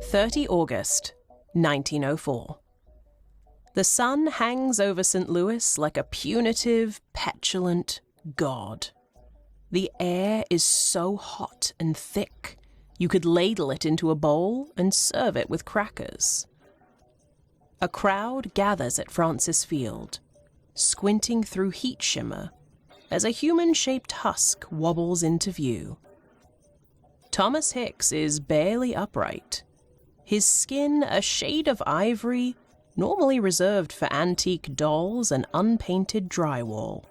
30 August, 1904. The sun hangs over St. Louis like a punitive, petulant god. The air is so hot and thick, you could ladle it into a bowl and serve it with crackers. A crowd gathers at Francis Field, squinting through heat shimmer as a human-shaped husk wobbles into view. Thomas Hicks is barely upright, his skin a shade of ivory normally reserved for antique dolls and unpainted drywall.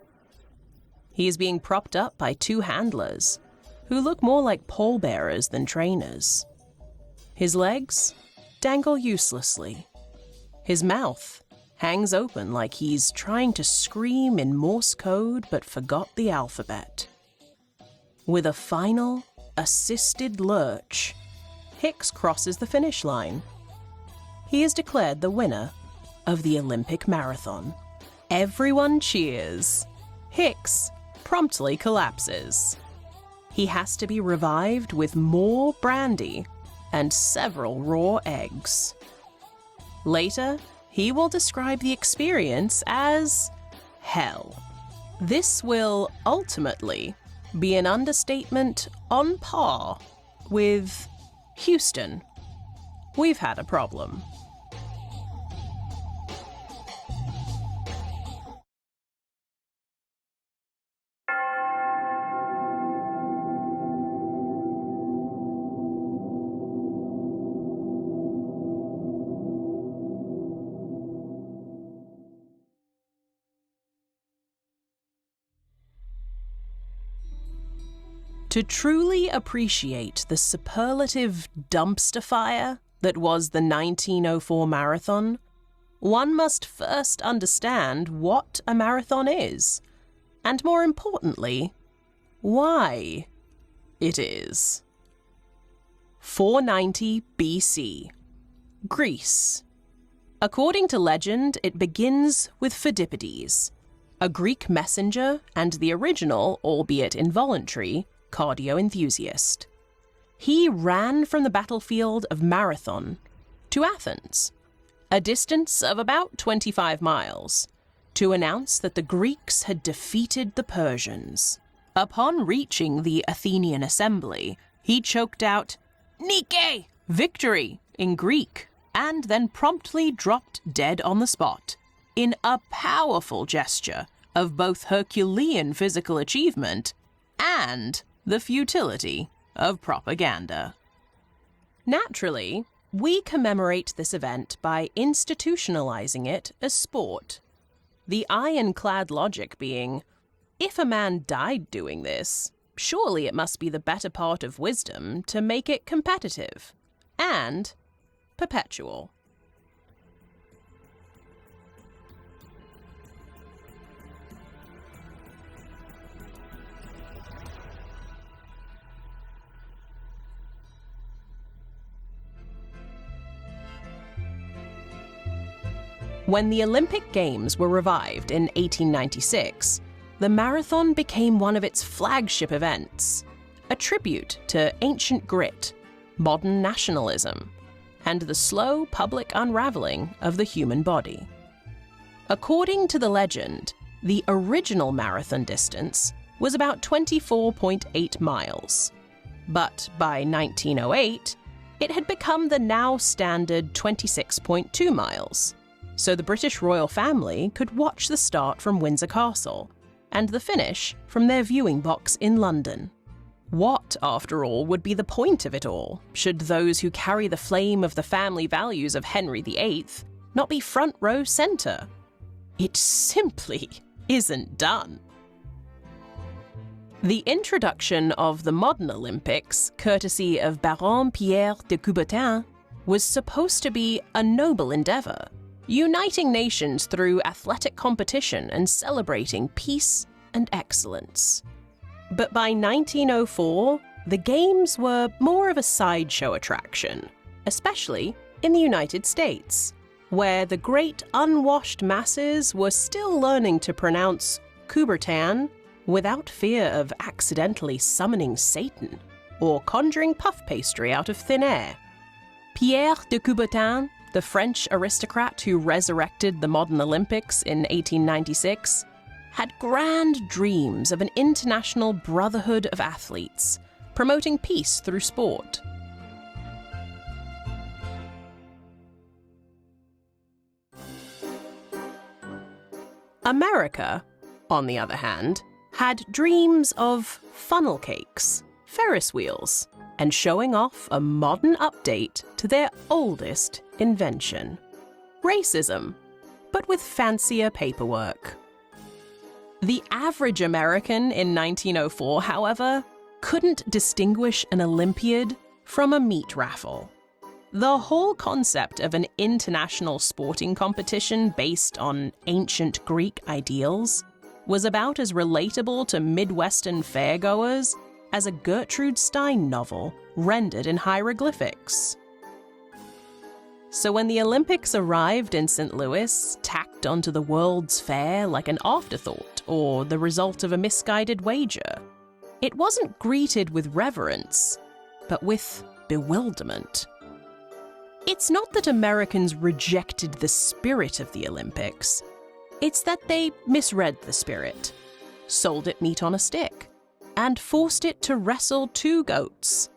He is being propped up by two handlers, who look more like pallbearers than trainers. His legs dangle uselessly. His mouth hangs open like he's trying to scream in Morse code but forgot the alphabet. With a final, assisted lurch, Hicks crosses the finish line. He is declared the winner of the Olympic marathon. Everyone cheers. Hicks promptly collapses. He has to be revived with more brandy and several raw eggs. Later, he will describe the experience as hell. This will ultimately be an understatement on par with Houston, we've had a problem. To truly appreciate the superlative dumpster fire that was the 1904 marathon, one must first understand what a marathon is, and more importantly, why it is. 490 BC, Greece. According to legend, it begins with Phidippides, a Greek messenger and the original, albeit involuntary, cardio enthusiast. He ran from the battlefield of Marathon to Athens, a distance of about 25 miles, to announce that the Greeks had defeated the Persians. Upon reaching the Athenian assembly, he choked out, "Nike!" victory in Greek, and then promptly dropped dead on the spot, in a powerful gesture of both Herculean physical achievement and the futility of propaganda. Naturally, we commemorate this event by institutionalizing it as sport. The ironclad logic being, if a man died doing this, surely it must be the better part of wisdom to make it competitive and perpetual. When the Olympic Games were revived in 1896, the marathon became one of its flagship events, a tribute to ancient grit, modern nationalism, and the slow public unraveling of the human body. According to the legend, the original marathon distance was about 24.8 miles, but by 1908, it had become the now standard 26.2 miles. So the British royal family could watch the start from Windsor Castle, and the finish from their viewing box in London. What, after all, would be the point of it all, should those who carry the flame of the family values of Henry VIII not be front row centre? It simply isn't done. The introduction of the modern Olympics, courtesy of Baron Pierre de Coubertin, was supposed to be a noble endeavour, uniting nations through athletic competition and celebrating peace and excellence. But by 1904, the Games were more of a sideshow attraction, especially in the United States, where the great unwashed masses were still learning to pronounce Coubertin without fear of accidentally summoning Satan or conjuring puff pastry out of thin air. Pierre de Coubertin, the French aristocrat who resurrected the modern Olympics in 1896, had grand dreams of an international brotherhood of athletes, promoting peace through sport. America, on the other hand, had dreams of funnel cakes, Ferris wheels, and showing off a modern update to their oldest invention, racism, but with fancier paperwork. The average American in 1904, however, couldn't distinguish an Olympiad from a meat raffle. The whole concept of an international sporting competition based on ancient Greek ideals was about as relatable to Midwestern fairgoers as a Gertrude Stein novel rendered in hieroglyphics. So when the Olympics arrived in St. Louis, tacked onto the World's Fair like an afterthought or the result of a misguided wager, it wasn't greeted with reverence, but with bewilderment. It's not that Americans rejected the spirit of the Olympics, it's that they misread the spirit, sold it meat on a stick, and forced it to wrestle two goats,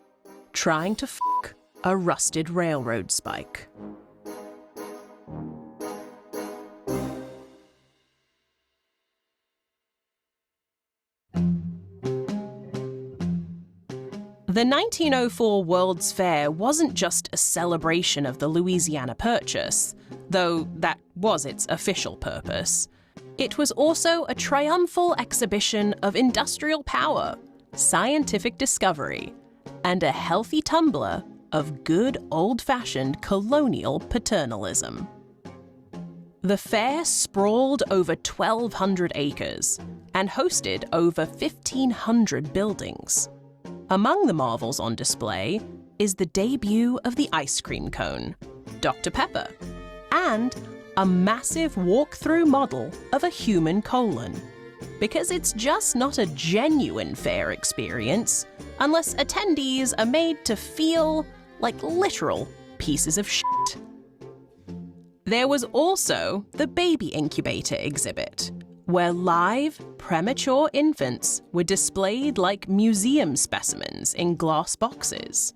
trying to fuck a rusted railroad spike. The 1904 World's Fair wasn't just a celebration of the Louisiana Purchase, though that was its official purpose. It was also a triumphal exhibition of industrial power, scientific discovery, and a healthy tumbler of good old-fashioned colonial paternalism. The fair sprawled over 1,200 acres and hosted over 1,500 buildings. Among the marvels on display is the debut of the ice cream cone, Dr. Pepper, and a massive walk-through model of a human colon. Because it's just not a genuine fair experience unless attendees are made to feel like literal pieces of shit. There was also the baby incubator exhibit, where live, premature infants were displayed like museum specimens in glass boxes.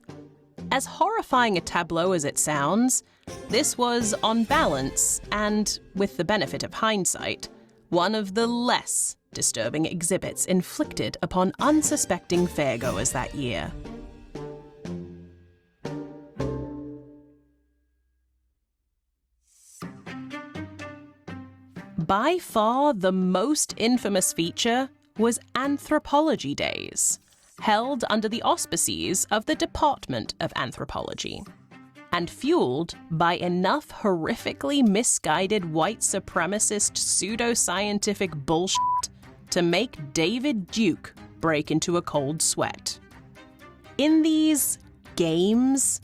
As horrifying a tableau as it sounds, this was, on balance, and with the benefit of hindsight, one of the less disturbing exhibits inflicted upon unsuspecting fairgoers that year. By far the most infamous feature was Anthropology Daze, held under the auspices of the Department of Anthropology, and fueled by enough horrifically misguided white supremacist pseudo-scientific bullshit to make David Duke break into a cold sweat. In these games,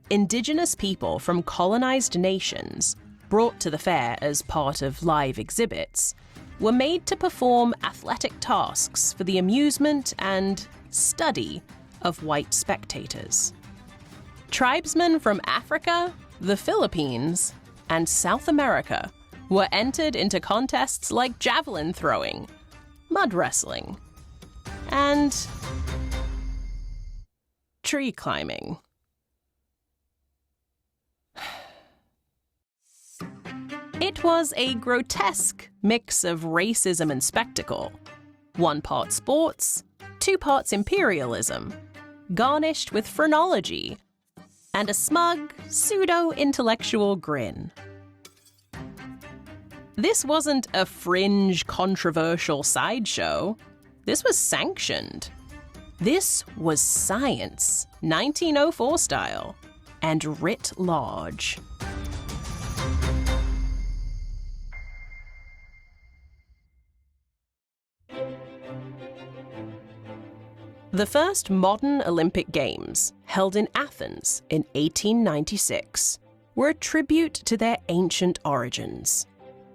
indigenous people from colonized nations brought to the fair as part of live exhibits, were made to perform athletic tasks for the amusement and study of white spectators. Tribesmen from Africa, the Philippines, and South America were entered into contests like javelin throwing, mud wrestling, and tree climbing. It was a grotesque mix of racism and spectacle. 1 part sports, 2 parts imperialism, garnished with phrenology, and a smug, pseudo-intellectual grin. This wasn't a fringe, controversial sideshow. This was sanctioned. This was science, 1904 style, and writ large. The first modern Olympic Games, held in Athens in 1896, were a tribute to their ancient origins.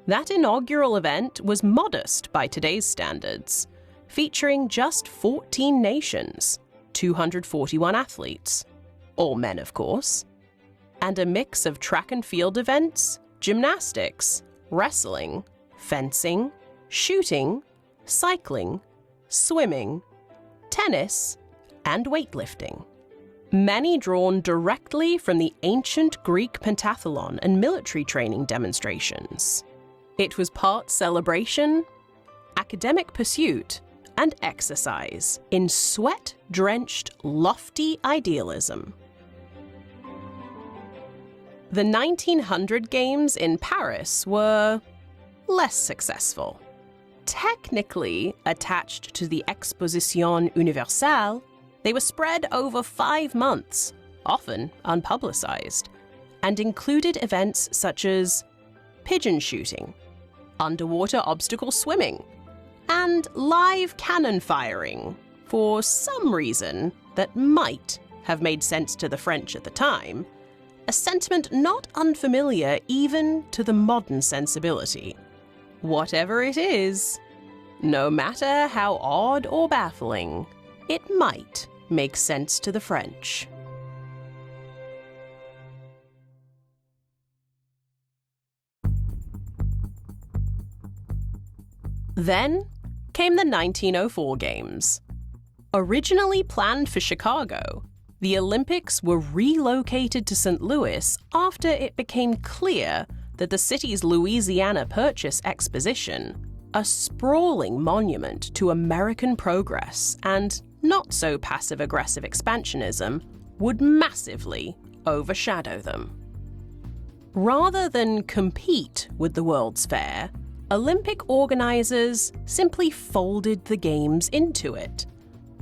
That inaugural event was modest by today's standards, featuring just 14 nations, 241 athletes, all men of course, and a mix of track and field events, gymnastics, wrestling, fencing, shooting, cycling, swimming, tennis, and weightlifting. Many drawn directly from the ancient Greek pentathlon and military training demonstrations. It was part celebration, academic pursuit, and exercise in sweat-drenched, lofty idealism. The 1900 Games in Paris were less successful. Technically attached to the Exposition Universelle, they were spread over 5 months, often unpublicized, and included events such as pigeon shooting, underwater obstacle swimming, and live cannon firing, for some reason that might have made sense to the French at the time, a sentiment not unfamiliar even to the modern sensibility. Whatever it is, no matter how odd or baffling, it might make sense to the French. Then came the 1904 Games. Originally planned for Chicago, the Olympics were relocated to St. Louis after it became clear that the city's Louisiana Purchase Exposition, a sprawling monument to American progress and not so passive-aggressive expansionism, would massively overshadow them. Rather than compete with the World's Fair, Olympic organizers simply folded the Games into it.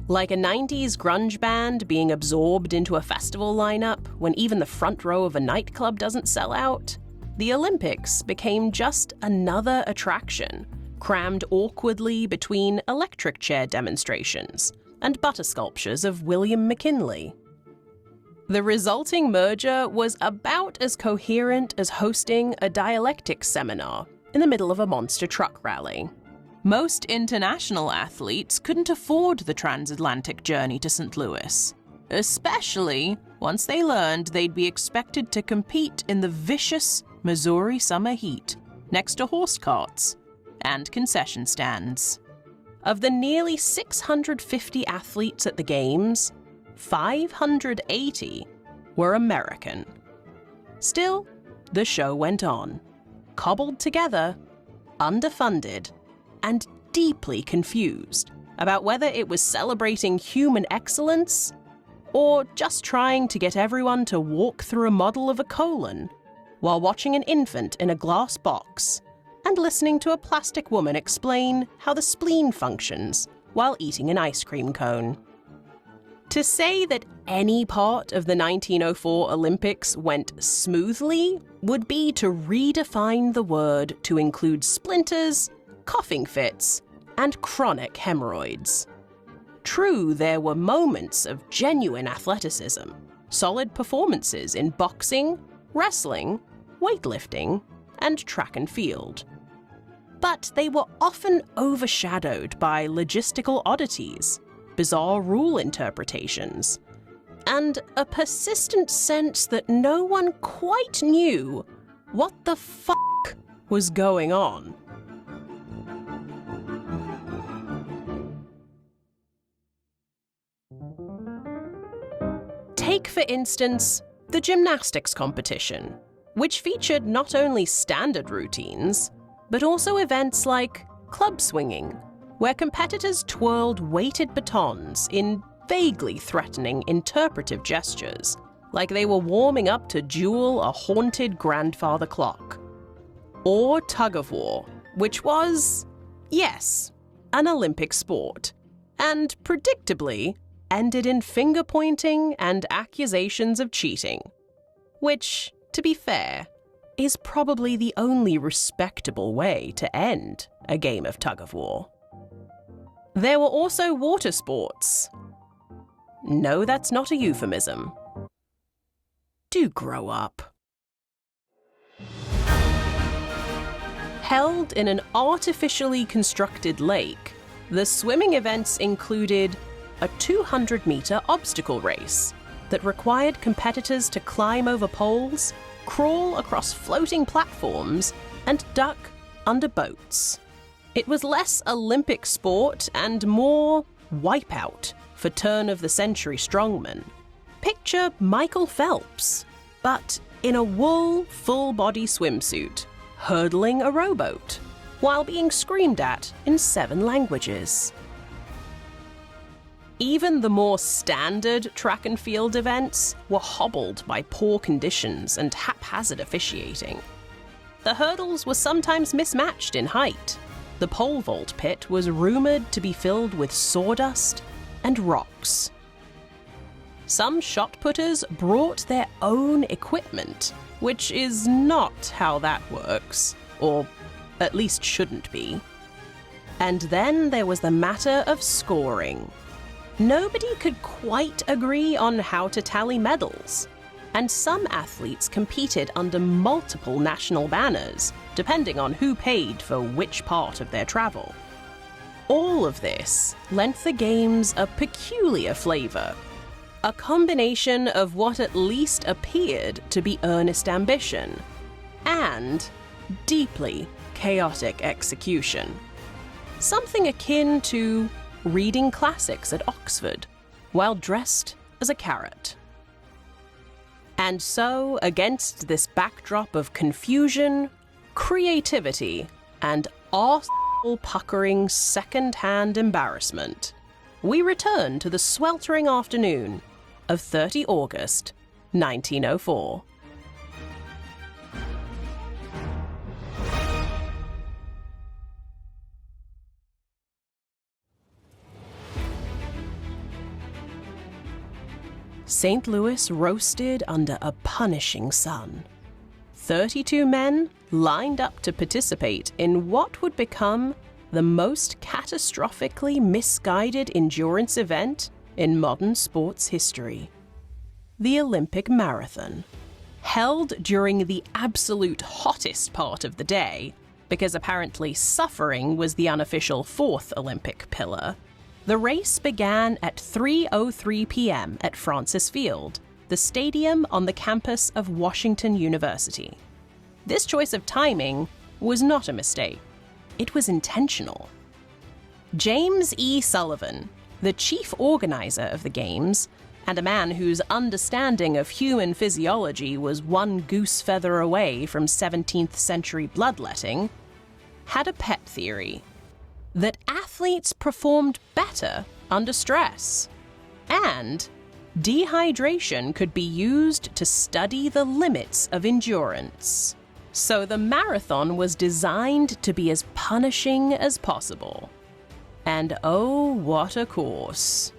Like a 90s grunge band being absorbed into a festival lineup when even the front row of a nightclub doesn't sell out, the Olympics became just another attraction, crammed awkwardly between electric chair demonstrations and butter sculptures of William McKinley. The resulting merger was about as coherent as hosting a dialectics seminar in the middle of a monster truck rally. Most international athletes couldn't afford the transatlantic journey to St. Louis, especially once they learned they'd be expected to compete in the vicious Missouri summer heat next to horse carts and concession stands. Of the nearly 650 athletes at the Games, 580 were American. Still, the show went on, cobbled together, underfunded, and deeply confused about whether it was celebrating human excellence or just trying to get everyone to walk through a model of a colon while watching an infant in a glass box and listening to a plastic woman explain how the spleen functions while eating an ice cream cone. To say that any part of the 1904 Olympics went smoothly would be to redefine the word to include splinters, coughing fits, and chronic hemorrhoids. True, there were moments of genuine athleticism, solid performances in boxing, wrestling, weightlifting, and track and field. But they were often overshadowed by logistical oddities, bizarre rule interpretations, and a persistent sense that no one quite knew what the fuck was going on. Take, for instance, the gymnastics competition, which featured not only standard routines, but also events like club swinging, where competitors twirled weighted batons in vaguely threatening interpretive gestures, like they were warming up to duel a haunted grandfather clock. Or tug-of-war, which was, yes, an Olympic sport, and predictably ended in finger-pointing and accusations of cheating, which, to be fair, is probably the only respectable way to end a game of tug-of-war. There were also water sports. No, that's not a euphemism. Do grow up. Held in an artificially constructed lake, the swimming events included a 200-meter obstacle race, that required competitors to climb over poles, crawl across floating platforms, and duck under boats. It was less Olympic sport and more wipeout for turn-of-the-century strongmen. Picture Michael Phelps, but in a wool, full-body swimsuit, hurdling a rowboat, while being screamed at in 7 languages. Even the more standard track and field events were hobbled by poor conditions and haphazard officiating. The hurdles were sometimes mismatched in height. The pole vault pit was rumored to be filled with sawdust and rocks. Some shot putters brought their own equipment, which is not how that works, or at least shouldn't be. And then there was the matter of scoring. Nobody could quite agree on how to tally medals, and some athletes competed under multiple national banners, depending on who paid for which part of their travel. All of this lent the games a peculiar flavor, a combination of what at least appeared to be earnest ambition and deeply chaotic execution. Something akin to reading classics at Oxford while dressed as a carrot. And so, against this backdrop of confusion, creativity, and arse-puckering second-hand embarrassment, we return to the sweltering afternoon of 30 August, 1904. St. Louis roasted under a punishing sun. 32 men lined up to participate in what would become the most catastrophically misguided endurance event in modern sports history. The Olympic Marathon. Held during the absolute hottest part of the day, because apparently suffering was the unofficial 4th Olympic pillar, the race began at 3:03 p.m. at Francis Field, the stadium on the campus of Washington University. This choice of timing was not a mistake. It was intentional. James E. Sullivan, the chief organizer of the Games, and a man whose understanding of human physiology was one goose feather away from 17th century bloodletting, had a pet theory: that athletes performed better under stress, and dehydration could be used to study the limits of endurance. So the marathon was designed to be as punishing as possible. And oh, what a course.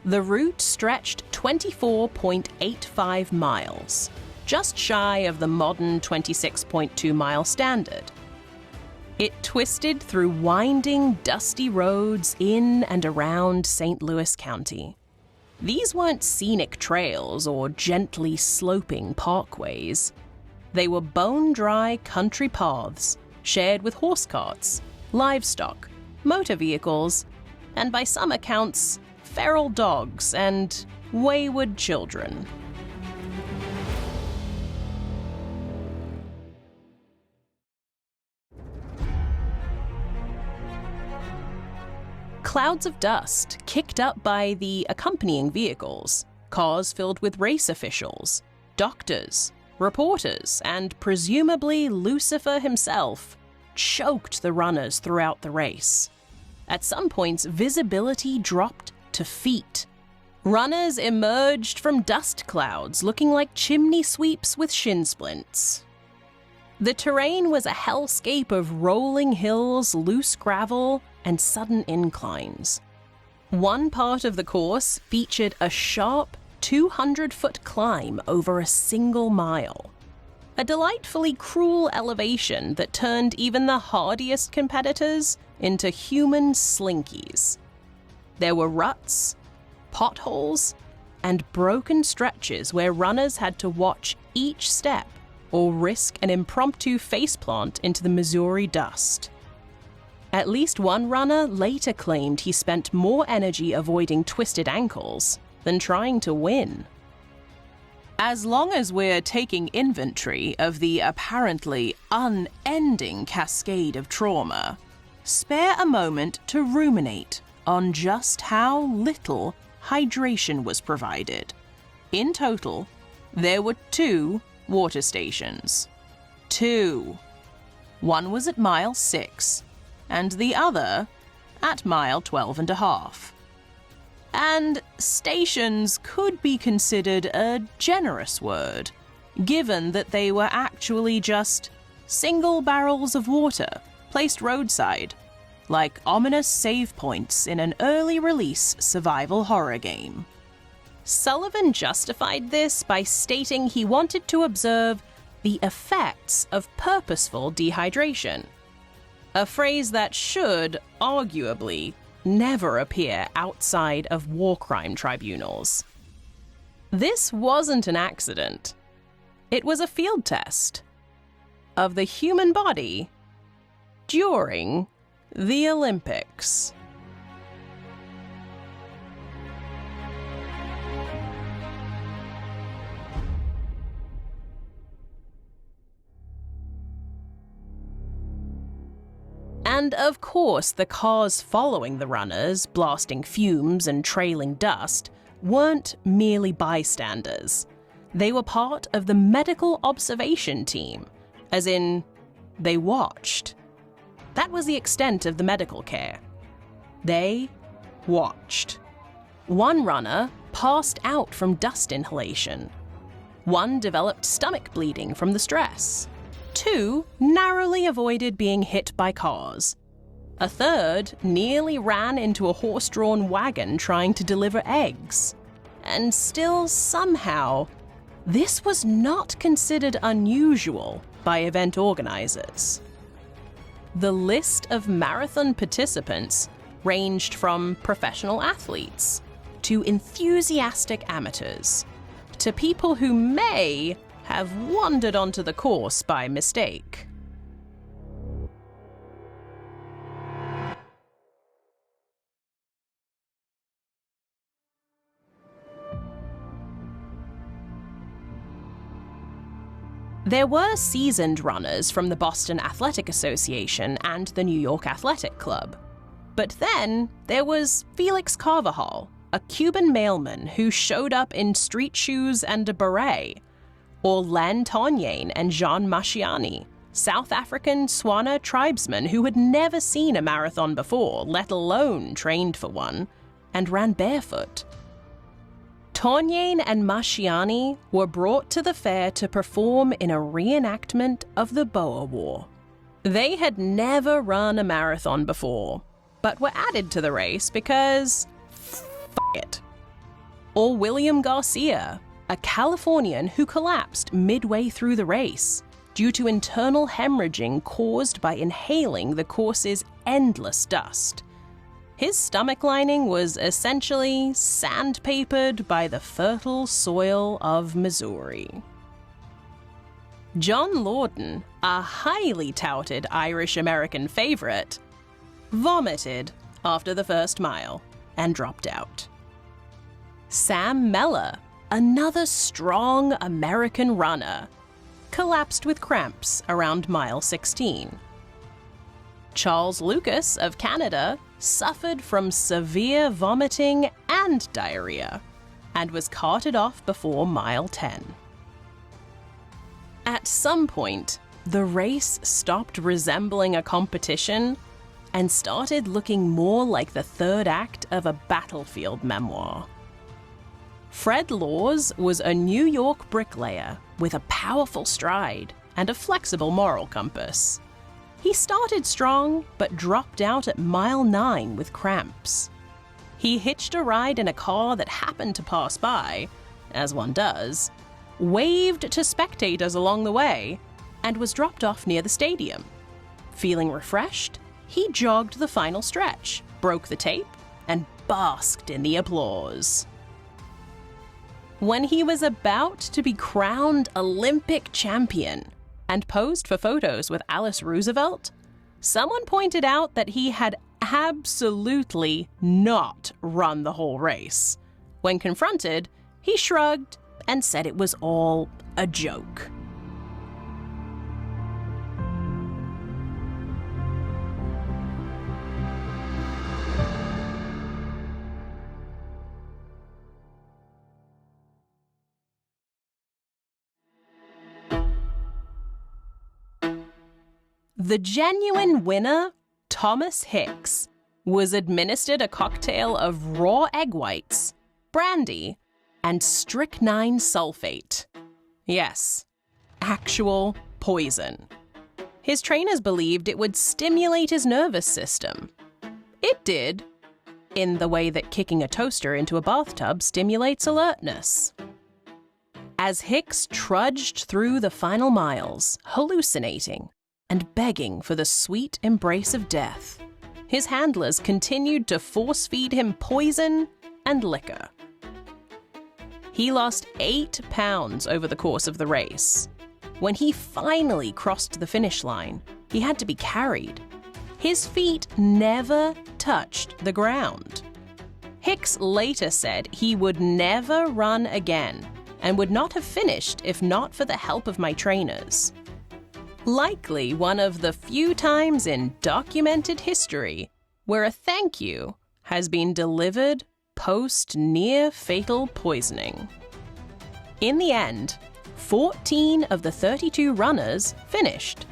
The route stretched 24.85 miles, just shy of the modern 26.2-mile standard. It twisted through winding, dusty roads in and around St. Louis County. These weren't scenic trails or gently sloping parkways. They were bone-dry country paths shared with horse carts, livestock, motor vehicles, and by some accounts, feral dogs and wayward children. Clouds of dust kicked up by the accompanying vehicles, cars filled with race officials, doctors, reporters, and presumably Lucifer himself, choked the runners throughout the race. At some points, visibility dropped to feet. Runners emerged from dust clouds looking like chimney sweeps with shin splints. The terrain was a hellscape of rolling hills, loose gravel, and sudden inclines. One part of the course featured a sharp 200-foot climb over a single mile. A delightfully cruel elevation that turned even the hardiest competitors into human slinkies. There were ruts, potholes, and broken stretches where runners had to watch each step or risk an impromptu faceplant into the Missouri dust. At least one runner later claimed he spent more energy avoiding twisted ankles than trying to win. As long as we're taking inventory of the apparently unending cascade of trauma, spare a moment to ruminate on just how little hydration was provided. In total, there were 2 water stations. 2. One was at mile 6, and the other at mile 12.5. And stations could be considered a generous word, given that they were actually just single barrels of water placed roadside, like ominous save points in an early release survival horror game. Sullivan justified this by stating he wanted to observe the effects of purposeful dehydration, a phrase that should, arguably, never appear outside of war crime tribunals. This wasn't an accident. It was a field test of the human body during the Olympics. And of course, the cars following the runners, blasting fumes and trailing dust, weren't merely bystanders. They were part of the medical observation team, as in, they watched. That was the extent of the medical care. They watched. One runner passed out from dust inhalation. One developed stomach bleeding from the stress. 2 narrowly avoided being hit by cars. A third nearly ran into a horse-drawn wagon trying to deliver eggs. And still, somehow, this was not considered unusual by event organizers. The list of marathon participants ranged from professional athletes to enthusiastic amateurs to people who may have wandered onto the course by mistake. There were seasoned runners from the Boston Athletic Association and the New York Athletic Club. But then there was Felix Carvajal, a Cuban mailman who showed up in street shoes and a beret, or Len Tonyain and Jean Masciani, South African Swana tribesmen who had never seen a marathon before, let alone trained for one, and ran barefoot. Tonyain and Masciani were brought to the fair to perform in a reenactment of the Boer War. They had never run a marathon before, but were added to the race because it. Or William Garcia, a Californian who collapsed midway through the race due to internal hemorrhaging caused by inhaling the course's endless dust. His stomach lining was essentially sandpapered by the fertile soil of Missouri. John Lawton, a highly touted Irish-American favorite, vomited after the first mile and dropped out. Sam Meller, another strong American runner, collapsed with cramps around mile 16. Charles Lucas of Canada suffered from severe vomiting and diarrhea and was carted off before mile 10. At some point, the race stopped resembling a competition and started looking more like the third act of a battlefield memoir. Fred Laws was a New York bricklayer with a powerful stride and a flexible moral compass. He started strong, but dropped out at mile 9 with cramps. He hitched a ride in a car that happened to pass by, as one does, waved to spectators along the way, and was dropped off near the stadium. Feeling refreshed, he jogged the final stretch, broke the tape, and basked in the applause. When he was about to be crowned Olympic champion and posed for photos with Alice Roosevelt, someone pointed out that he had absolutely not run the whole race. When confronted, he shrugged and said it was all a joke. The genuine winner, Thomas Hicks, was administered a cocktail of raw egg whites, brandy, and strychnine sulfate. Yes, actual poison. His trainers believed it would stimulate his nervous system. It did, in the way that kicking a toaster into a bathtub stimulates alertness. As Hicks trudged through the final miles, hallucinating and begging for the sweet embrace of death, his handlers continued to force-feed him poison and liquor. He lost 8 pounds over the course of the race. When he finally crossed the finish line, he had to be carried. His feet never touched the ground. Hicks later said he would never run again and would not have finished if not for the help of my trainers. Likely one of the few times in documented history where a thank you has been delivered post near-fatal poisoning. In the end, 14 of the 32 runners finished.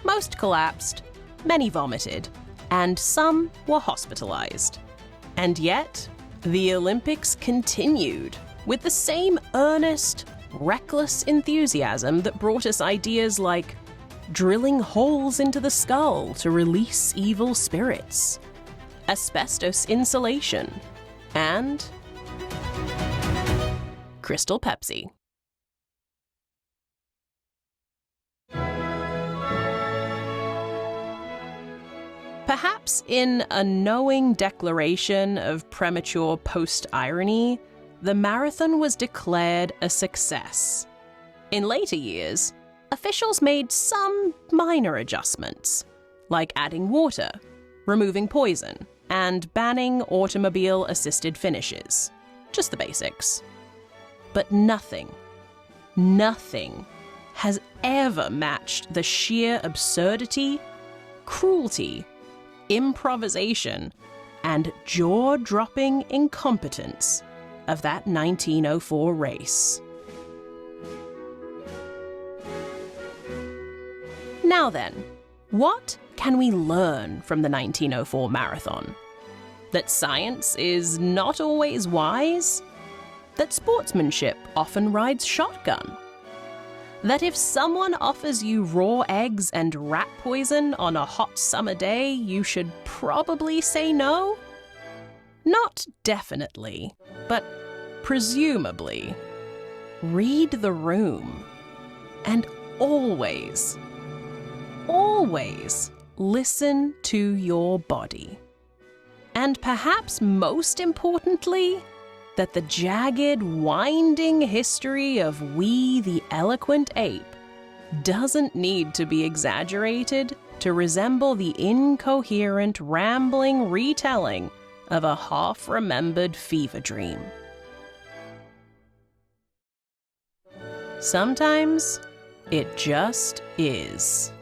Most collapsed, many vomited, and some were hospitalized. And yet, the Olympics continued with the same earnest, reckless enthusiasm that brought us ideas like drilling holes into the skull to release evil spirits, asbestos insulation, and Crystal Pepsi. Perhaps in a knowing declaration of premature post-irony, the marathon was declared a success. In later years, officials made some minor adjustments, like adding water, removing poison, and banning automobile-assisted finishes. Just the basics. But nothing has ever matched the sheer absurdity, cruelty, improvisation, and jaw-dropping incompetence of that 1904 race. Now then, what can we learn from the 1904 marathon? That science is not always wise? That sportsmanship often rides shotgun? That if someone offers you raw eggs and rat poison on a hot summer day, you should probably say no? Not definitely, but presumably. Read the room. And always listen to your body. And perhaps most importantly, that the jagged, winding history of we the eloquent ape doesn't need to be exaggerated to resemble the incoherent, rambling retelling of a half-remembered fever dream. Sometimes it just is.